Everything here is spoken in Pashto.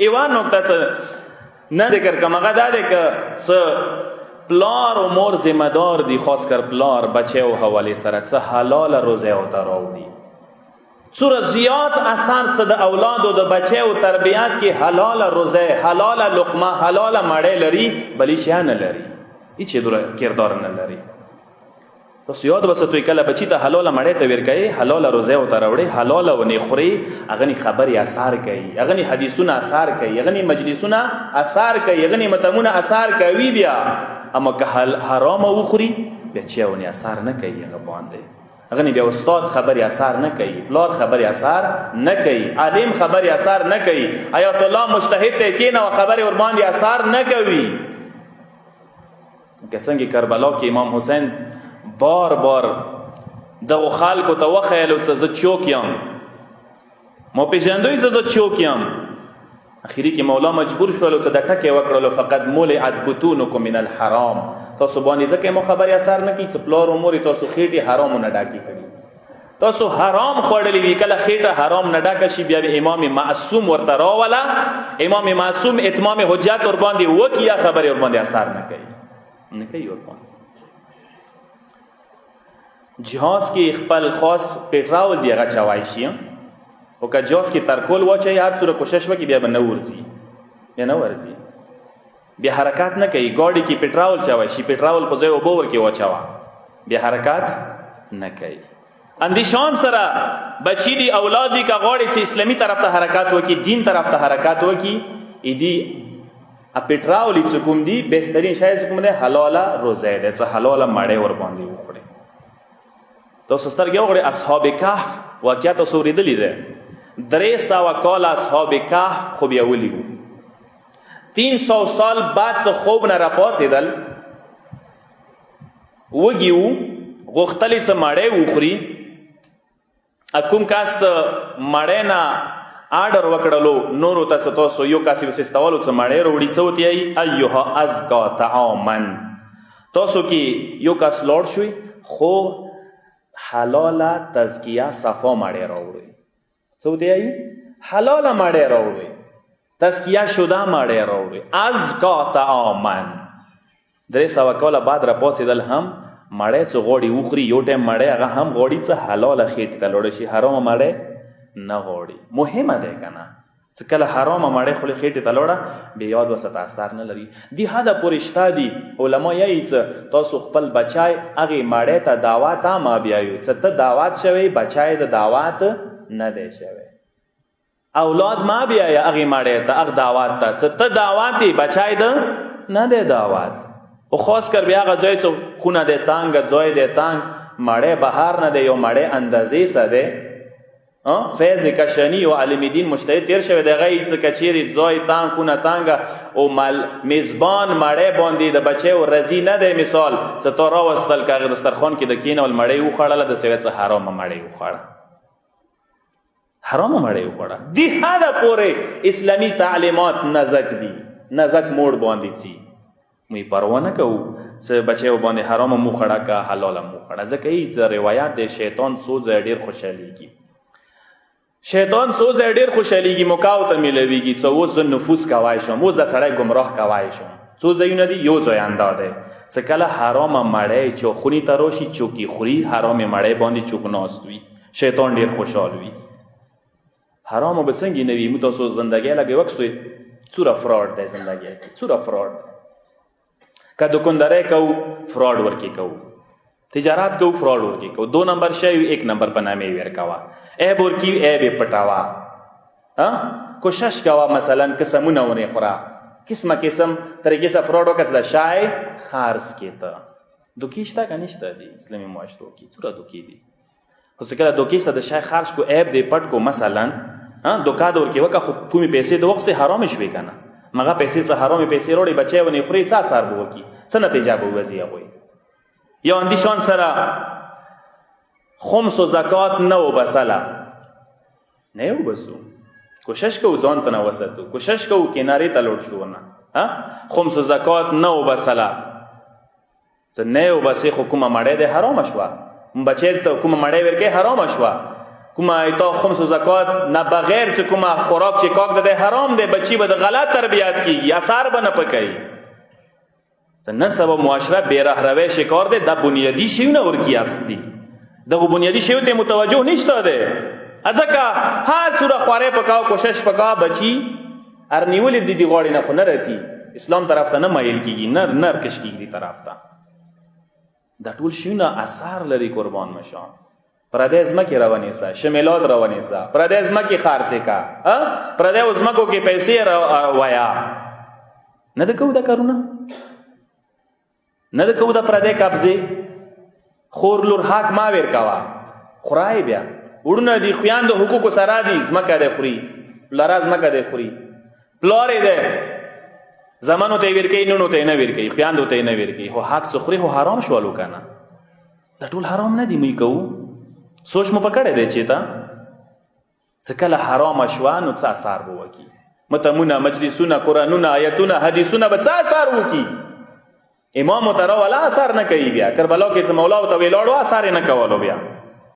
ایوان نکته څه نه ذکر کوم هغه دا دی که څه پلار و مور ذمه دار دي، خاص کر پلار بچه و حواله سره څه حلال روزه او تراوړي. څومره زیات اثر څه د اولاد او د بچه او تربیات کې حلال روزه، حلال لقمه، حلال مړې لري، بلی شي نه لري، هیڅ دوره کردار نه لري. تاسو یاد وساتئ کله بچی ته حلال مړې ته ورکړي، حلال روزه او تراوړي، حلال ونه خوري، هغه خبري اثر کوي، هغه حدیثونه اثر کوي، هغه مجلسونه اثر کوي، هغه متمونه اثر کوي. بیا اما که حرام وخوري بیا چېونه اثر نه کوي، هغه باندې هغه بیا استاد خبري اثر نه کوي، پلار خبري اثر نه کوي، عالم خبري اثر نه کوي، آیات الله مجتهد ته کینه او خبري ور باندې اثر نه کوي. که څنګه کربلا کې امام حسین بار بار دغه خلکو ته وخیلو چې زه چوک یم، ما پیژندوی زه چوک یم. اخیری کې مولا مجبور شولو چې د ټکې وکړلو فقط مولعت بطونکم من الحرام، تاسو باندې ځکه مو خبرې اثر نه کوي چې پلار و مور تاسو خېټې حرامونه ډاکې کړي، تاسو حرام خوړلي دي. کله خېټه حرام نه ډاکه شي بیا امام معصوم ورته راوله، امام معصوم اتمام حجت ور باندې وکړي، خبرې ور باندې اثر نه کوي، نه کوي ور باندې. جهاز کې خپل خاص پټراول دی هغه چوای شي، او که جهاز کې ترکول واچي هر څوره کوشش وکړي بیا به نه ورځي، بیا نه ورځي، بیا حرکت نه کوي. ګاډي کې پټراول چوای شي، پټراول په ځای اوبه ورکې واچوه، بیا حرکت نه کوي. اندیشان سره بچی دی اولاد دی که غواړي چې اسلامي طرف ته حرکت وکړي، دین طرف ته حرکت وکړي، ایدي پټراول چې کوم دی بهترین شای چې کوم دی حلاله روزه ده، څه حلاله مړې ور باندې وخوري. تاسو سترګې وګورئ اصحاب کهف واقعیا تاسو اورېدلې ده، 300 کال اصحاب کهف خوب یولی وو، 300 سال بعد څه خوب نه راپاڅېدل، وږي وو، غوښتل څه مړې وخوري. کوم کس مړې نه آرډر وکړلو نورو ته تاسو یو کس وسستولو څه مړې وروړي، څه وتی ایها ازکا طعاما، تاسو کې یو کس لاړ شوی خو حلاله تزکیه صفا مړې راوړي، څه وتی حلاله مړې راوړي، تزکیه شده مړې راوړي، ازکا طعاما. 300 کاله بعد راپاڅېدل هم مړې څه غوړي وخوري، یو ټایم مړې هغه هم غوړي څه حلاله خېټې ته لاړه شي، حرامه مړې نه غوړي. مهمه ده که نه چې کله حرامه مړې خولې خېټې ته لاړه بیا یاد وساته اثر نه لري. دې حده پورې شته دي علما یایي چې تاسو خپل بچای هغې مړې ته دعوت هم بیایو، چې ته دعوت شوی بچای د دعوت نه دی شوی، اولاد ما بیایه هغې مړې ته هغه دعوت ته، چې ته دعوت یې بچای د نه دی دعوت. او خاص کر بیا هغه ځای چې خونه دی تنګ، ځای دی تنګ، مړې بهر نه دی، یو مړې اندازې څه دی، فیض کشنی او عالم دین مجتهد تیر شوی دی، هغه څه کچېرې ځای تنګ، خونه تنګه او میزبان مړې باندې د بچی او رضي نه دی، مثال چې تا راوستل که هغې دسترخوان کې د کېنول مړۍ وخوړله، د سوی څه حرامه مړۍ وخوړه، حرامه مړۍ وخوړه. دې حده پورې اسلامي تعلیمات نزک دي، نزک موړ باندې ځي. موږ پروا نه کوو چې بچیو باندې حرامه مو خوړه که حلاله مو خوړه، ځکه هېڅ روایت دی شیطان څو ځایه ډېر خوشحالېږي، شیطان څو ځای ډېر خوشحالېږي، موقعو ته میلویږي چې اوس زه نفوذ کوای شم، اوس د سړی ګمراه کوای شم. څو ځایونه دي، یو ځای اندا دی چې کله حرامه مړی چوخوني ته راشي، چوکي خوري، حرامې مړی باندې چوک ناست وي، شیطان ډېر خوشحال وي. حرامه به څنګه نه وي، موږ تاسو زندګۍ لږ وکسوئ، څومره فراډ دی زندګۍ کې، څومره فراډ دی. که دکاندارۍ کوو فراډ ورکې کوو، تجارت کوو فراډ ورکې کوو، 2 نمبر شی 1 نمبر په نامې ورکوه، عیب ورکی عیب پټاوه، کوشش کوه مثلا قسمونه ونه خوره، قسمه قسم طریقې سره فراډ وکړه چې د شای خرڅ کې ته دوکې شته که نشته دي اسلامي معاشرو کې، څومره دوکې دي. خو چې کله دوکې سره د شای خرڅ کو، عیب دې پټ کو، مثلا دوکه د ورکې وکړه، خو کومې پیسې د وخت حرامې شوې که نه، مغه پیسې څه حرامې پیسې راوړي، بچی ونه خوري، څه اثر به وکړي، څه نتیجه به وځي هغوی. یا اندیشان سره خمس و زکات نه وبسله، نه وبسو، کوشش کوو ځان ته نه وساتو، کوشش کوو کنارې ته لوړ شو نه. خمس و زکات نه وبسله، چې نه وبسې خو کومه مړۍ دی حرامه شوه، بچی ته کومه مړۍ ورکوې حرامه شوه، کومه ایتا خمس و زکات نه بغیر چې کومه خوراک چې کاک ده حرام ده، بچی به د غلط تربیت کیږي، اثر به نه پکوي. نن سبا معاشره بې رهروی شکار ده، دا بنیادی شیونه ورکی است دی، دغه بنیادی شیو ته متوجه نشته ده. ځکه هر څوره خوارې پکاو، کوشش پکاو، بچی ارنیولې د دې غاړې نه خو نه راځي، اسلام طرف ته نه مایل کیږي، نر کش کیږي طرف ته. دا ټول شیونه اثر لري. قربان مشان پردی ځمکې روانېسه، شمیلات روانېسه، پردی ځمکې خرڅې کا، پردی ځمکو کې پیسې ویا، نه د کوو دا کارونه، نه د کوو د پردی قبضې. خور لور حق ما ور کوه، خورای بیا وړونه دي، خویان د حقوقو سره دي، ځمکه دی خوري، پلاره ځمکه دی خوري، پلار یې دی زمانو ته یې ور کوي، نونو ته یې نه ور کوي، خویاندو ته یې نه ور کوي، خو حق څه خوري خو حرام شولو که نه. دا ټول حرام نه دي. موږ کوو سوچ مو پکړی دی چې ته څه کله حرامه شوه نو څه اثر به وکړي. متمونه، مجلسونه، قرآنونه، آیتونه، حدیثونه به څه اثر وکړي. امام ته راوله اثر نه کوي. بیا کربلا کې چې مولا ته ویلاړو اثر یې نه کولو. بیا